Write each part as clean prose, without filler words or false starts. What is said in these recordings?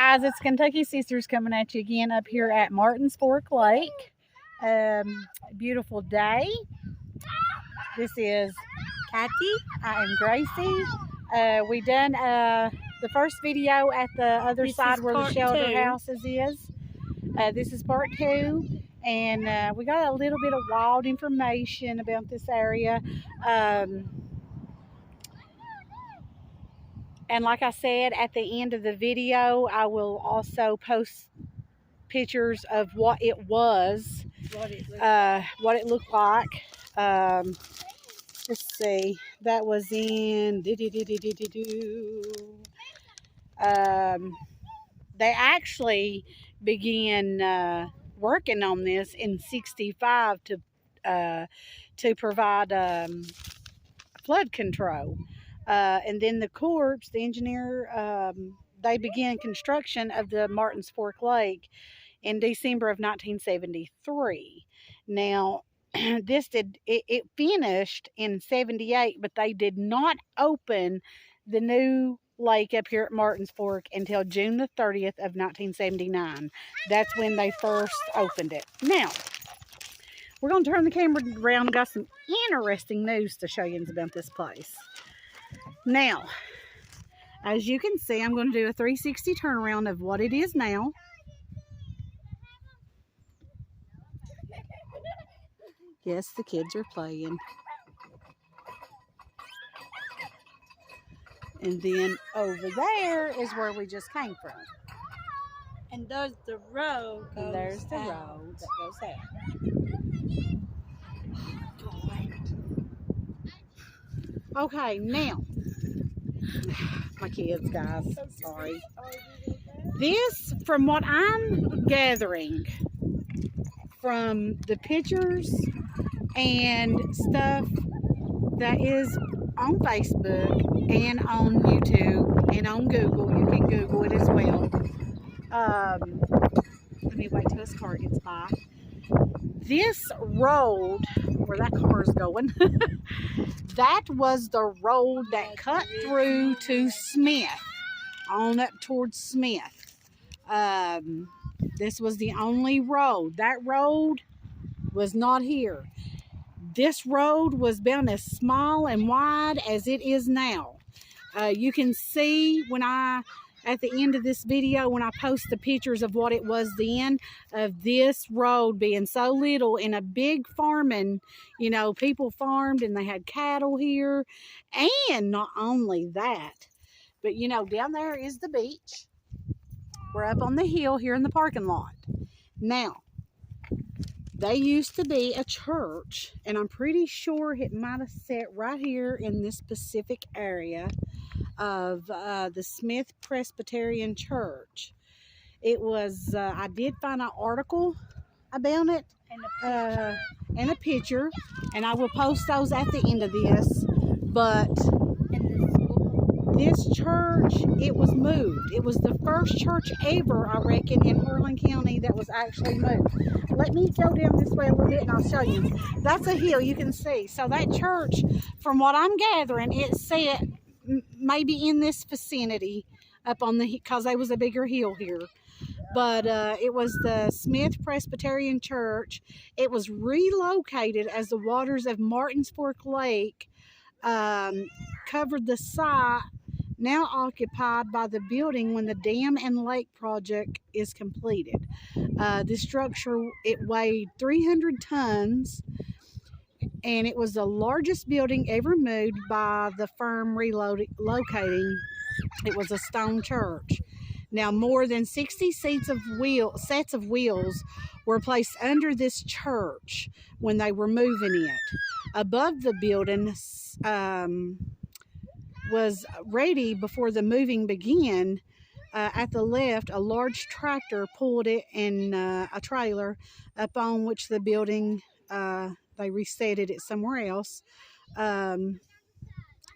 guys, it's Kentucky Sisters coming at you again up here at Martins Fork Lake. Beautiful day. This is Kathy. I am Gracie. We done the first video at the other side where the shelter houses is. This is part 2, and we got a little bit of wild information about this area. And like I said, at the end of the video, I will also post pictures of what it was, what it looked like. Let's see, that was in, they actually began working on this in '65 to provide flood control. And then the Corps, the engineer, they began construction of the Martins Fork Lake in December of 1973. Now, it finished in '78, but they did not open the new lake up here at Martins Fork until June the 30th of 1979. That's when they first opened it. Now, we're going to turn the camera around and got some interesting news to show you about this place. Now, as you can see, I'm going to do a 360 turnaround of what it is now. Yes, the kids are playing. And then over there is where we just came from. And there's the road. And there's the road that goes out. Okay, now. My kids, guys, sorry. This, from what I'm gathering from the pictures and stuff that is on Facebook and on YouTube and on Google, you can Google it as well. Let me wait till this car gets by. This road, where that car is going, that was the road that cut through to Smith, on up towards Smith. This was the only road. That road was not here. This road was about as small and wide as it is now. You can see when at the end of this video, when I post the pictures of what it was then, of this road being so little in a big farming, you know, people farmed and they had cattle here. And not only that, but you know, down there is the beach. We're up on the hill here in the parking lot. Now, they used to be a church, and I'm pretty sure it might have sat right here in this specific area of the Smith Presbyterian Church. It was, I did find an article about it and a picture, and I will post those at the end of this. But this church, it was moved. It was the first church ever, I reckon, in Harlan County that was actually moved. Let me go down this way a little bit and I'll show you. That's a hill, you can see. So that church, from what I'm gathering, it said maybe in this vicinity up on the, because there was a bigger hill here. But it was the Smith Presbyterian Church. It was relocated as the waters of Martins Fork Lake covered the site now occupied by the building when the dam and lake project is completed. This structure, it weighed 300 tons, and it was the largest building ever moved by the firm relocating. It was a stone church. Now, more than 60 sets of wheels were placed under this church when they were moving it. Above the building was ready before the moving began. At the left, a large tractor pulled it in a trailer upon which the building, they resetted it somewhere else,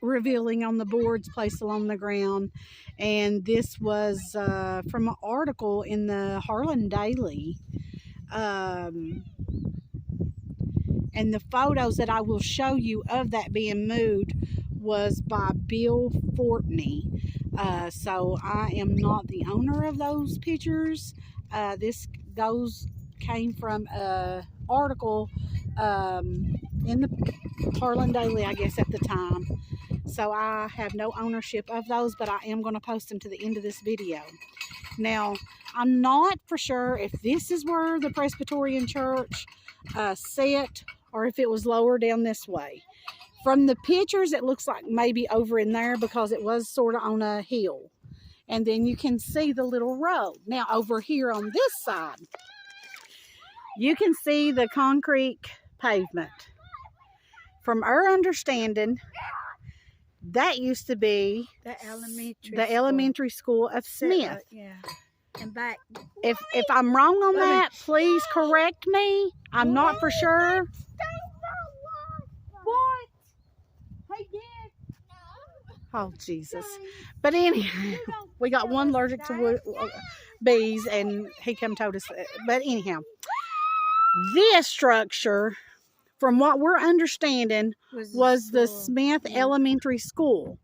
revealing on the boards placed along the ground. And this was from an article in the Harlan Daily. And the photos that I will show you of that being moved was by Bill Fortney. So I am not the owner of those pictures. Those came from a article in the Harlan Daily, I guess, at the time. So I have no ownership of those, but I am going to post them to the end of this video. Now, I'm not for sure if this is where the Presbyterian Church sat or if it was lower down this way. From the pictures, it looks like maybe over in there because it was sort of on a hill. And then you can see the little road. Now, over here on this side, you can see the concrete pavement. From our understanding, that used to be The elementary school of Smith. Yeah. And back. If I'm wrong on that, please correct me. I'm not for sure. What? Hey, Dad. Oh, Jesus. But anyhow, we got one allergic to bees, and he come told us that. But anyhow, this structure, from what we're understanding, was the Smith Elementary School.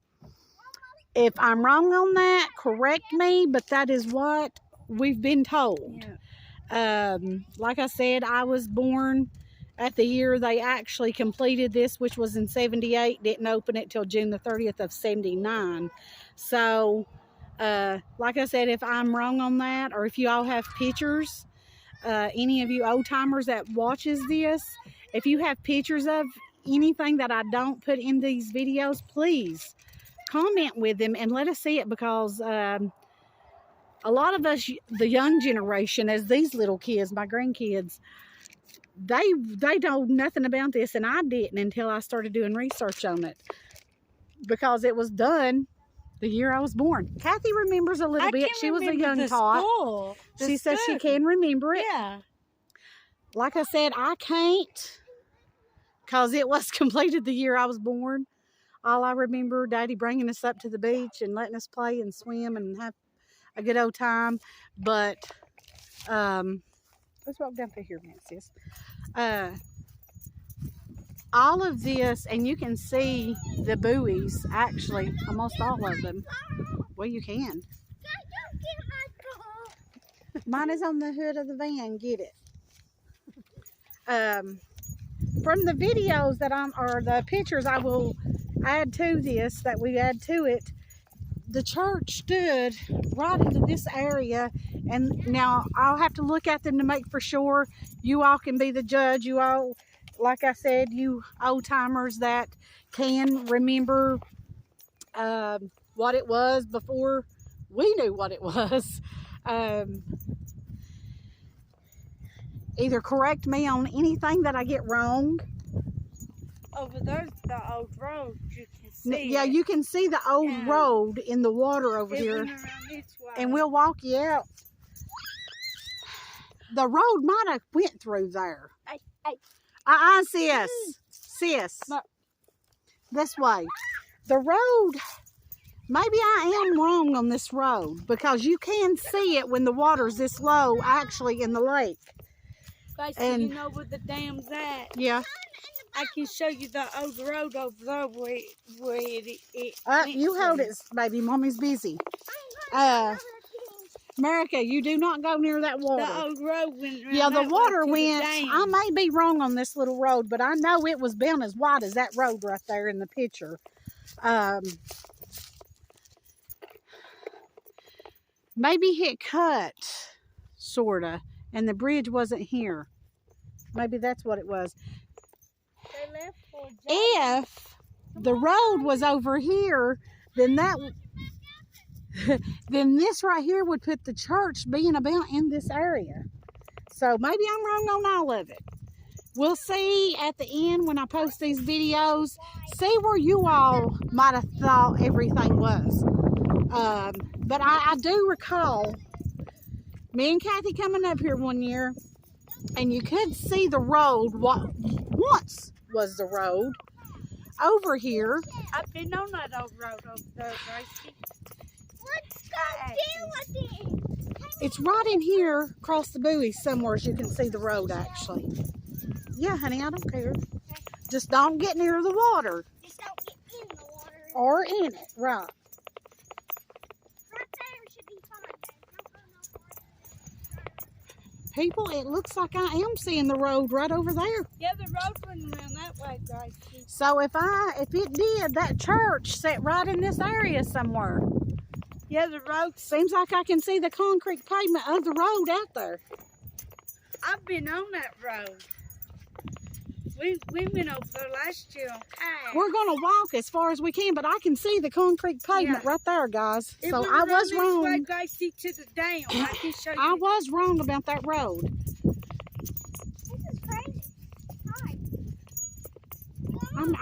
If I'm wrong on that, correct me, but that is what we've been told. Yeah. Like I said, I was born at the year they actually completed this, which was in 78. Didn't open it till June the 30th of 79. So, like I said, if I'm wrong on that, or if you all have pictures, any of you old timers that watches this, if you have pictures of anything that I don't put in these videos, please comment with them and let us see it, because a lot of us, the young generation, as these little kids, my grandkids, they know nothing about this, and I didn't until I started doing research on it, because it was done the year I was born. Kathy remembers a little bit. She was a young tot. She says she can remember it. Yeah. Like I said, I can't, because it was completed the year I was born. All I remember, Daddy bringing us up to the beach and letting us play and swim and have a good old time. But, let's walk down through here, sis. All of this, and you can see the buoys, actually, almost all of them. Well, you can. Mine is on the hood of the van. Get it. From the videos that or the pictures I will add to this, that we add to it, the church stood right into this area, and now I'll have to look at them to make for sure. You all can be the judge. You all, like I said, you old timers that can remember what it was before we knew what it was. Either correct me on anything that I get wrong. Over there's the old road. You can see. Yeah, you can see the old road in the water over here. And we'll walk you out. The road might have went through there. Sis. This way. The road, maybe I am wrong on this road, because you can see it when the water's this low, actually, in the lake. Basically, you know where the dam's at. Yeah. I can show you the old road over there where it you hold it, baby. Mommy's busy. America, you do not go near that water. The old road went around. Yeah, the water went. I may be wrong on this little road, but I know it was about as wide as that road right there in the picture. Maybe it cut, sorta, and the bridge wasn't here. Maybe that's what it was. They left for If the road was over here, then then this right here would put the church being about in this area. So maybe I'm wrong on all of it. We'll see at the end when I post these videos. See where you all might have thought everything was. But I do recall me and Kathy coming up here one year, and you could see the road, what once was the road, over here. I've been on that old road over there, Gracie. It's right in here across the buoy somewhere, as you can see the road, actually. Yeah, honey, I don't care. Just don't get near the water. Just don't get in the water. Or in it, right. People, it looks like I am seeing the road right over there. Yeah, the road went around that way, guys. So if it did, that church sat right in this area somewhere. Yeah, the road. Seems like I can see the concrete pavement of the road out there. I've been on that road. We went over there last year on kayak. We're gonna walk as far as we can, but I can see the concrete pavement right there, guys. It So went I around was this way, wrong. guys, see to the dam. I can show you. I was wrong about that road. This is crazy. Hi.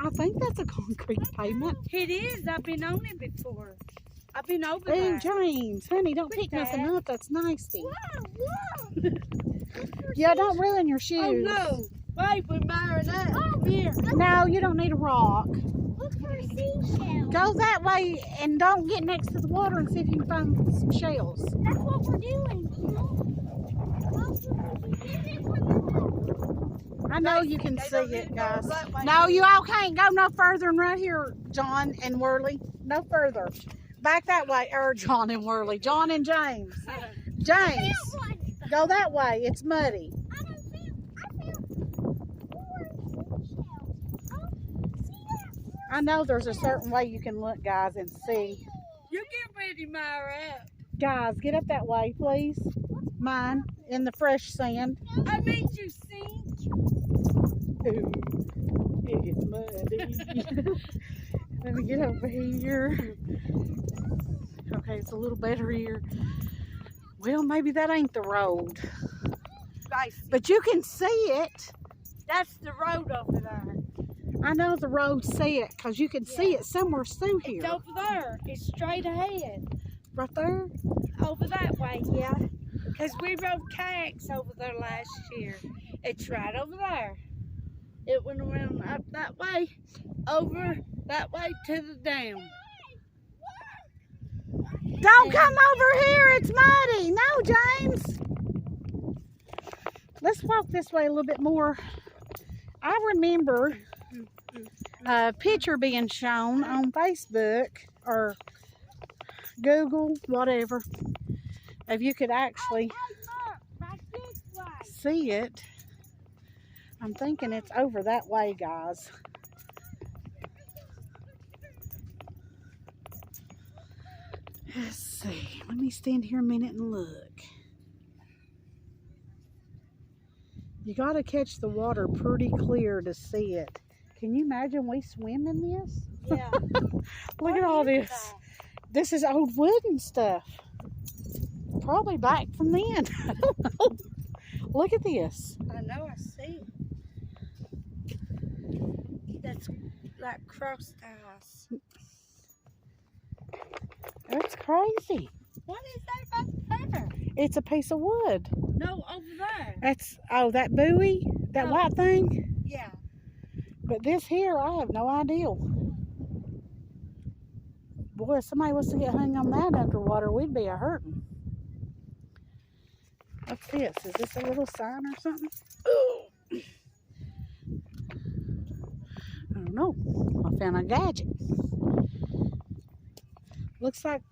I think that's a concrete pavement. It is. I've been on it before. I've been over Oh, there. James, honey, don't Look pick at nothing that. up. That's nasty. Whoa. Yeah, don't ruin your shoes. Oh no. Wait, we're marrying up. Oh, here. No, you don't need a rock. Look for a seashell. Go that way and don't get next to the water and see if you can find some shells. That's what we're doing. I know you can They see don't need it, to go guys. that way. No, you all can't go no further than right here, John and Worley. No further. Back that way. John and Worley. John and James. James, go that way. It's muddy. I know there's a certain way you can look, guys, and see. You get ready, Myra. Guys, get up that way, please. Mine, in the fresh sand. I made you sink. Ooh, it's muddy. Let me get over here. Okay, it's a little better here. Well, maybe that ain't the road. Guys, But you can see it. that's the road over there. I know the road set because you can see it somewhere through here. It's over there. It's straight ahead. Right there. Over that way, yeah. Because we rode kayaks over there last year. It's right over there. It went around up that way, over that way to the dam. Don't come over here. It's muddy. No, James. Let's walk this way a little bit more. I remember a picture being shown on Facebook or Google, whatever, if you could actually see it. I'm thinking it's over that way, guys. Let's see. Let me stand here a minute and look. You got to catch the water pretty clear to see it. Can you imagine we swim in this? Yeah. Look at all this. This is old wood and stuff. Probably back from then. I don't know. Look at this. I know, I see. That's like cross ties. That's crazy. What is that back there? It's a piece of wood. No, over there. That's, oh, that buoy? That Oh. white thing? Yeah. But this here, I have no idea. Boy, if somebody was to get hung on that underwater, we'd be a hurting. What's this? Is this a little sign or something? I don't know. I found a gadget. Looks like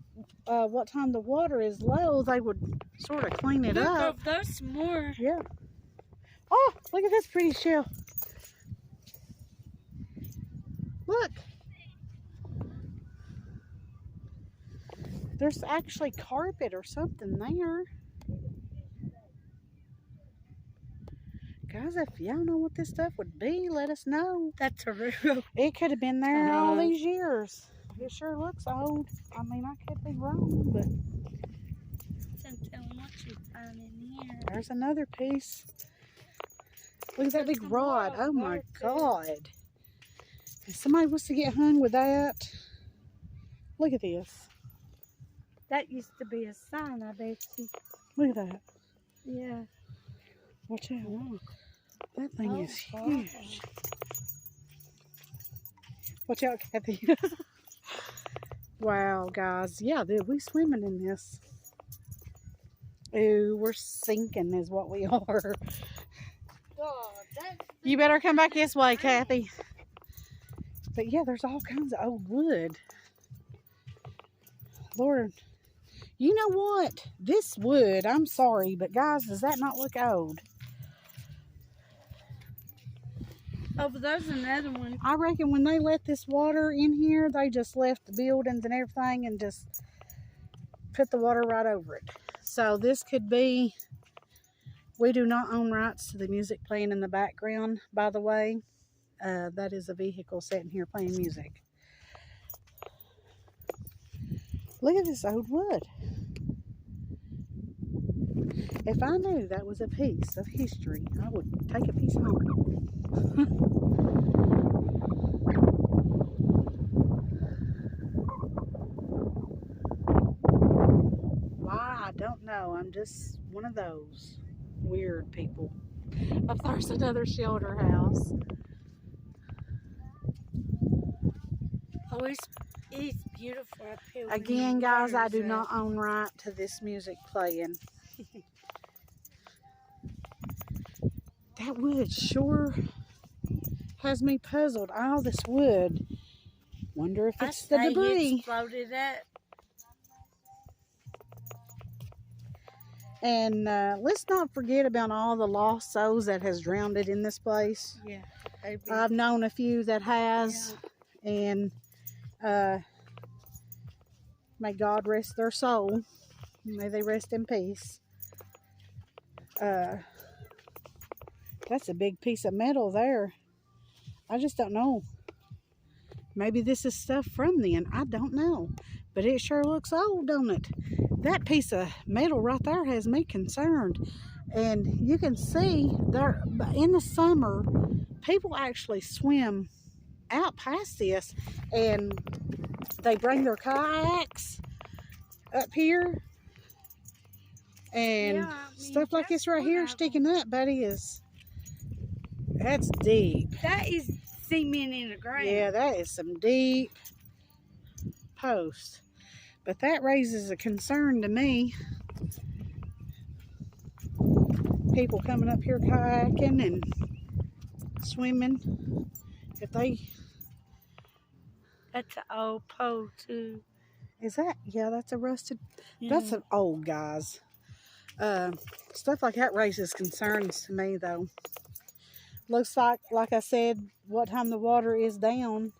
what time the water is low, they would sort of clean it Look, up. over there's some more. Yeah. Oh, look at this pretty shell. Look. There's actually carpet or something there. Guys, if y'all know what this stuff would be, let us know. That's a real. It could have been there all Uh-huh. these years. It sure looks old. I mean, I could be wrong, but Tell them what you find in here. there's another piece. Look at that big There's some rod. more Oh my there, too. God. If somebody was to get hung with that, look at this. That used to be a sign, I bet you. Look at that. Yeah. Watch out. That thing Oh, is God. huge. Watch out, Kathy. Wow, guys. Yeah, dude, we swimming in this. Ooh, we're sinking is what we are. God, that's You better come back this way, Kathy. But yeah, there's all kinds of old wood. Lord, You know what? This wood, I'm sorry, but guys, does that not look old? Oh, but there's another one. I reckon when they let this water in here, they just left the buildings and everything and just put the water right over it. So this could be, we do not own rights to the music playing in the background, by the way. That is a vehicle sitting here playing music. Look at this old wood. If I knew that was a piece of history, I would take a piece home. Why? I don't know. I'm just one of those weird people. If there's another shelter house. Oh, it's beautiful up here. when Again, the guys, I water's do up. not own right to this music playing. That wood sure has me puzzled. All this wood. Wonder if I it's the say debris. It's floated up. And let's not forget about all the lost souls that has drowned it in this place. Yeah. Maybe. I've known a few that has, and may God rest their soul. May they rest in peace. That's a big piece of metal there. I just don't know. Maybe this is stuff from then. I don't know. But it sure looks old, don't it? That piece of metal right there has me concerned. And you can see there in the summer, people actually swim out past this, and they bring their kayaks up here, and stuff like this right here sticking up, buddy, that's deep. That is cement in the ground. Yeah, that is some deep post. But that raises a concern to me. People coming up here kayaking and swimming. If they... That's an old pole too. Is that? Yeah, that's a rusted... Yeah. That's an old, guys. Stuff like that raises concerns to me, though. Looks like I said, what time the water is down,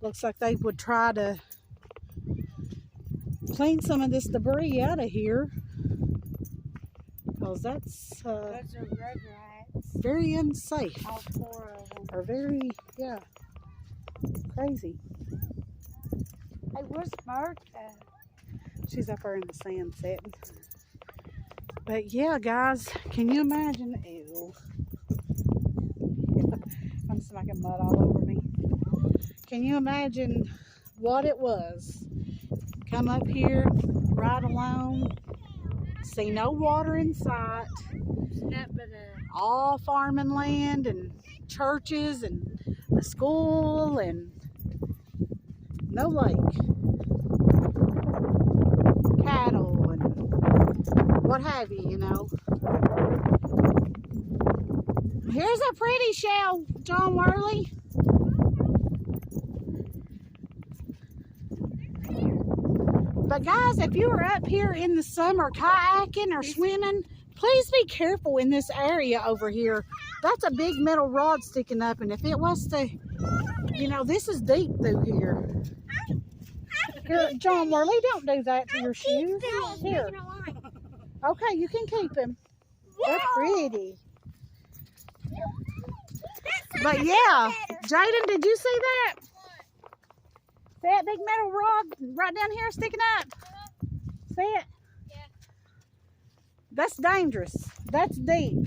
looks like they would try to clean some of this debris out of here, because that's Those are rugrats. very unsafe, All 4 of them. or very, yeah, crazy. Hey, where's Martha? She's up there in the sand setting. But yeah, guys, can you imagine? Ew. I'm smacking mud all over me. Can you imagine what it was? Come up here, right alone, see no water in sight, It's not but a... all farming land and churches and a school and no lake. Cattle and what have you, you know. Here's a pretty shell, John Worley. But guys, if you are up here in the summer kayaking or swimming, please be careful in this area over here. That's a big metal rod sticking up, and if it was to, you know, this is deep through here. Here, John Worley, don't do that to your shoes. Here. Okay, you can keep him. They're pretty. But yeah, Jaden, did you see that? See that big metal rod right down here sticking up? See it? Yeah. That's dangerous. That's deep.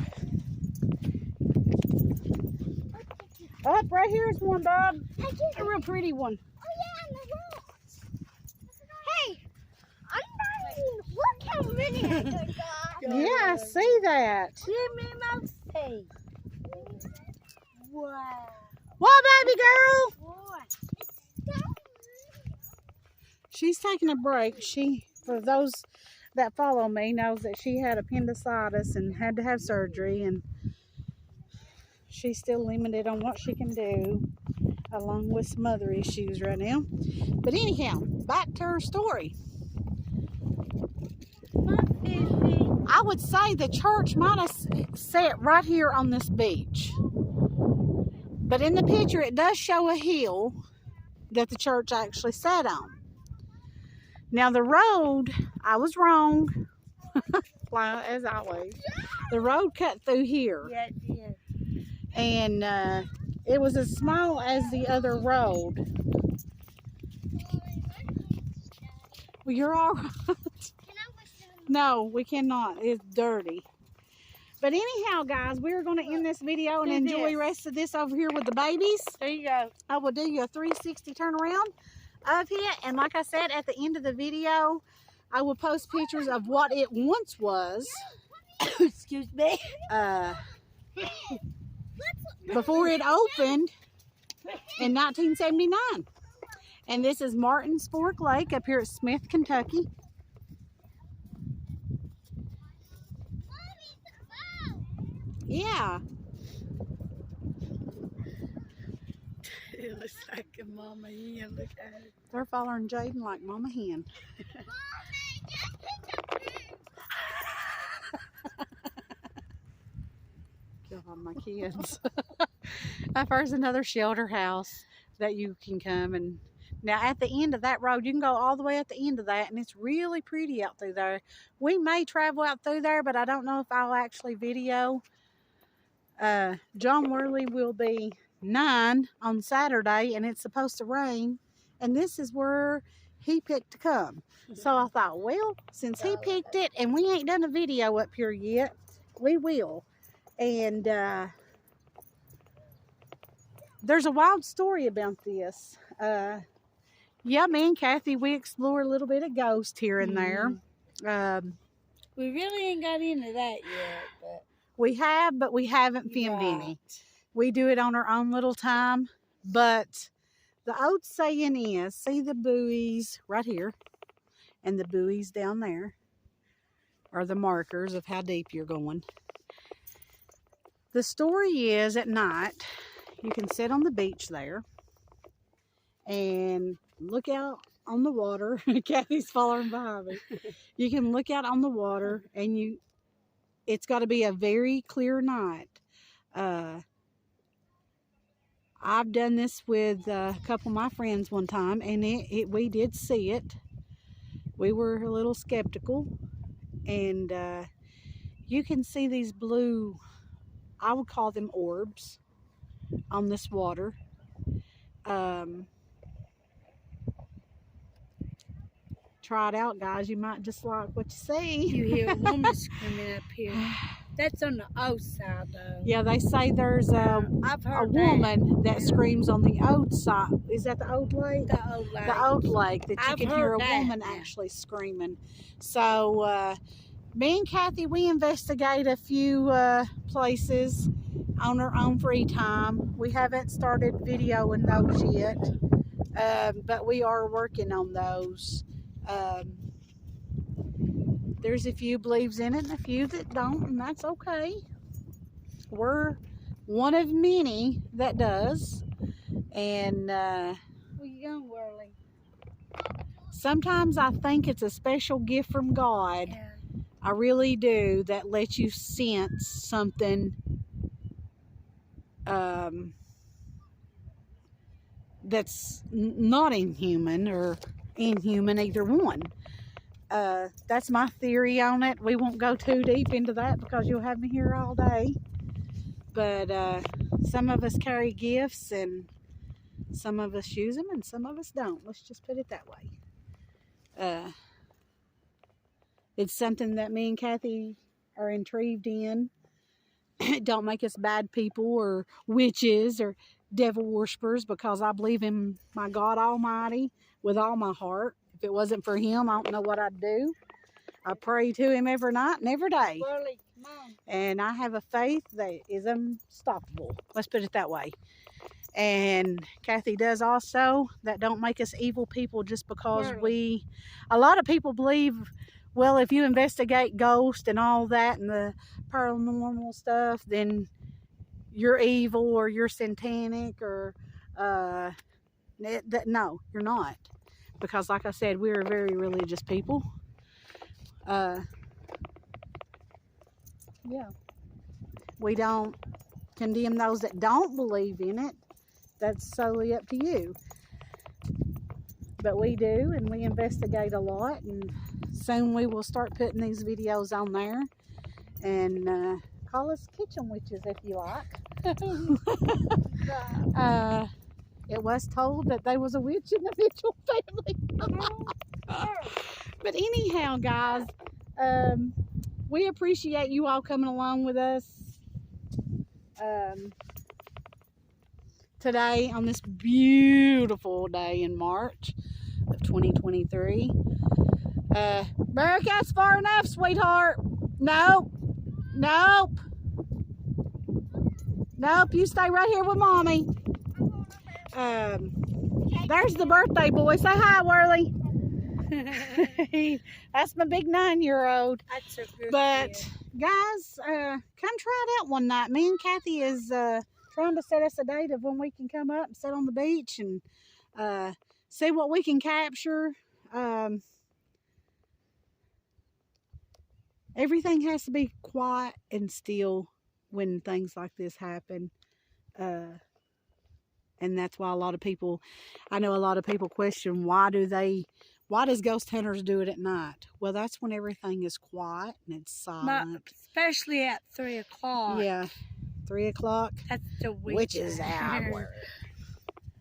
Up right here is one, Bob. A real pretty one. Oh yeah, and the rocks. Hey, I'm look how many I got. Yeah, I see that. Give me my face. Wow. What, baby girl? Boy. She's taking a break. For those that follow me, knows that she had appendicitis and had to have surgery, and she's still limited on what she can do, along with some other issues right now. But anyhow, back to her story. fishing. I would say the church might have sat right here on this beach. But in the picture, it does show a hill that the church actually sat on. Now the road, I was wrong, as always. The road cut through here, Yeah, it did. and it was as small as the other road. Well, you're all right. No, we cannot. It's dirty. But anyhow, guys, we're going to end this video and Do enjoy this. the rest of this over here with the babies. There you go. I will do you a 360 turnaround of it. And like I said, at the end of the video, I will post pictures of what it once was. Excuse me. Before it opened in 1979. And this is Martin's Fork Lake up here at Smith, Kentucky. Yeah. It looks like a mama hen. Look at it. They're following Jaden like Mama Hen. God, my kids. There's another shelter house that you can come and now at the end of that road, you can go all the way at the end of that, and it's really pretty out through there. We may travel out through there, but I don't know if I'll actually video. John Worley will be 9 on Saturday, and it's supposed to rain, and this is where he picked to come. So I thought, well, since he picked it, and we ain't done a video up here yet, we will. And there's a wild story about this. Yeah, me and Kathy, we explore a little bit of ghost here and there. We really ain't got into that yet, but We have, but we haven't filmed any. We do it on our own little time. But the old saying is, see the buoys right here and the buoys down there are the markers of how deep you're going. The story is at night, you can sit on the beach there and look out on the water. Kathy's following behind me. You can look out on the water and it's got to be a very clear night. I've done this with a couple of my friends one time, and we did see it. We were a little skeptical, and you can see these blue, I would call them orbs, on this water. Try it out, guys. You might just like what you see. you hear a woman screaming up here. That's on the old side, though. Yeah, they say there's a I've heard woman that screams on the old side. Is that the old lake? The old lake. The old lake that you I've can hear a heard that, woman yeah. actually screaming. So me and Kathy, we investigate a few places on our own free time. We haven't started videoing those yet, but we are working on those. There's a few believes in it and a few that don't, and that's okay. We're one of many that does. And Where you going, Whirly? sometimes I think it's a special gift from God. Yeah. I really do, that lets you sense something that's not inhuman or inhuman, either one. That's my theory on it. We won't go too deep into that because you'll have me here all day. But some of us carry gifts, and some of us use them, and some of us don't. Let's just put it that way. It's something that me and Kathy are intrigued in. It don't make us bad people or witches or devil worshippers, because I believe in my God Almighty with all my heart. If it wasn't for him, I don't know what I'd do. I pray to him every night and every day. Whirly, come on. And I have a faith that is unstoppable. Let's put it that way. And Kathy does also. That don't make us evil people just because a lot of people believe, well, if you investigate ghosts and all that and the paranormal stuff, then you're evil or you're satanic or no, you're not. Because like I said, we're very religious people. Yeah. We don't condemn those that don't believe in it. That's solely up to you. But we do, and we investigate a lot, and soon we will start putting these videos on there. And call us kitchen witches if you like. It was told that there was a witch in the Mitchell family. But anyhow, guys, we appreciate you all coming along with us today on this beautiful day in March of 2023. Bearcat's far enough, sweetheart. Nope. Nope. Nope, you stay right here with Mommy. There's the birthday boy. Say hi, Whirly. That's my big 9-year-old. That's a good But kid. guys, come try it out one night. Me and Kathy is trying to set us a date of when we can come up and sit on the beach and see what we can capture. Everything has to be quiet and still when things like this happen. And that's why a lot of people, I know a lot of people question, why does ghost hunters do it at night? Well, that's when everything is quiet and it's silent. Especially at 3 o'clock. Yeah, 3 o'clock, That's the witch's hour. hour.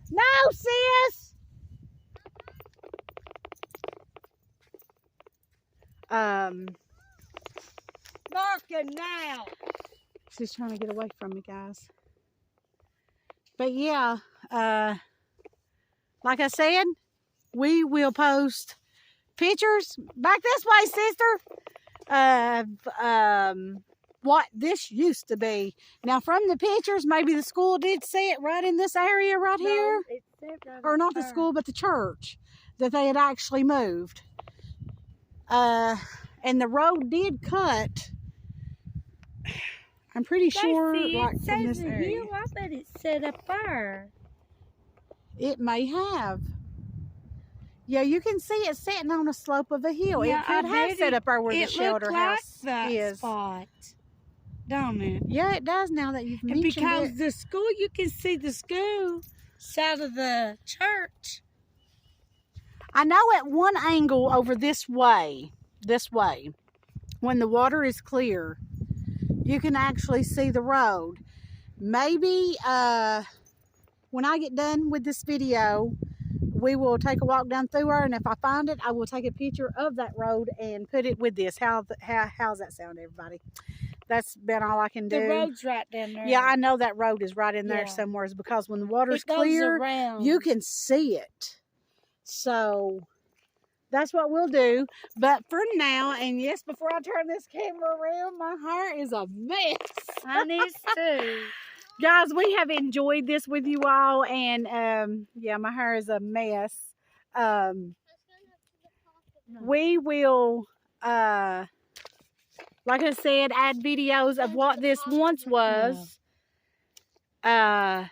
No, sis! Barking now. She's trying to get away from me, guys. But yeah, like I said, we will post pictures back this way, sister, of what this used to be. Now, from the pictures, maybe the school did see it right in this area right here. It said right Or not the there. school, but the church, that they had actually moved. And the road did cut, I'm pretty sure, See, like it from says this a area. hill. I bet it said up there. It may have. Yeah, you can see it sitting on a slope of a hill. Yeah, it could I have bet set up there where the It shelter looked like house that is. spot. Don't it? Yeah, it does now that you've And mentioned because it. the school, you can see the school side of the church. I know at one angle over this way, when the water is clear, you can actually see the road. Maybe when I get done with this video, we will take a walk down through her, and if I find it, I will take a picture of that road and put it with this. How's that sound, everybody? That's been all I can do. The road's right down there. Yeah, I know that road is right in there Yeah. somewhere, because when the water's It goes clear, around. you can see it. So that's what we'll do. But for now, and yes, before I turn this camera around, my hair is a mess. Mine is too. Guys, we have enjoyed this with you all, and yeah, my hair is a mess. We will, like I said, add videos of what this once was. And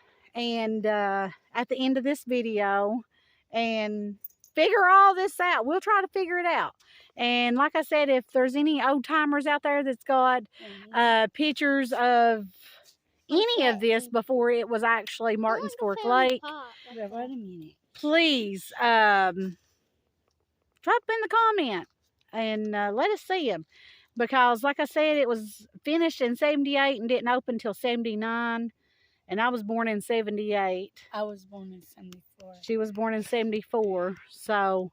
at the end of this video, and figure all this out. We'll try to figure it out. And like I said, if there's any old timers out there that's got pictures of any of this before it was actually Martins Fork Lake, Wait a minute. please drop in the comment and let us see them. Because like I said, it was finished in 78 and didn't open until 79. And I was born in 78. I was born in 74. She was born in 74. So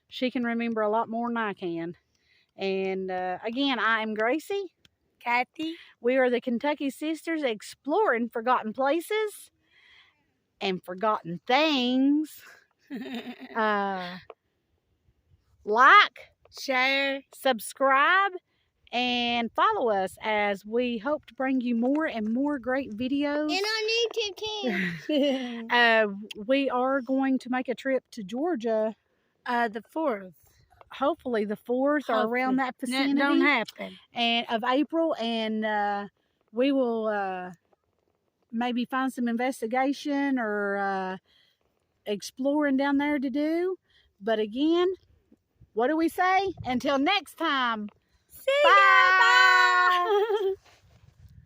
she can remember a lot more than I can. And again, I am Gracie. Kathy. We are the Kentucky Sisters, exploring forgotten places and forgotten things. Like, Share. subscribe, and follow us as we hope to bring you more and more great videos. And on YouTube too. We are going to make a trip to Georgia, The 4th. hopefully the 4th or around that vicinity. Don't happen. And of April, and we will maybe find some investigation or exploring down there to do. But again, what do we say? Until next time. See Bye. ya. Bye.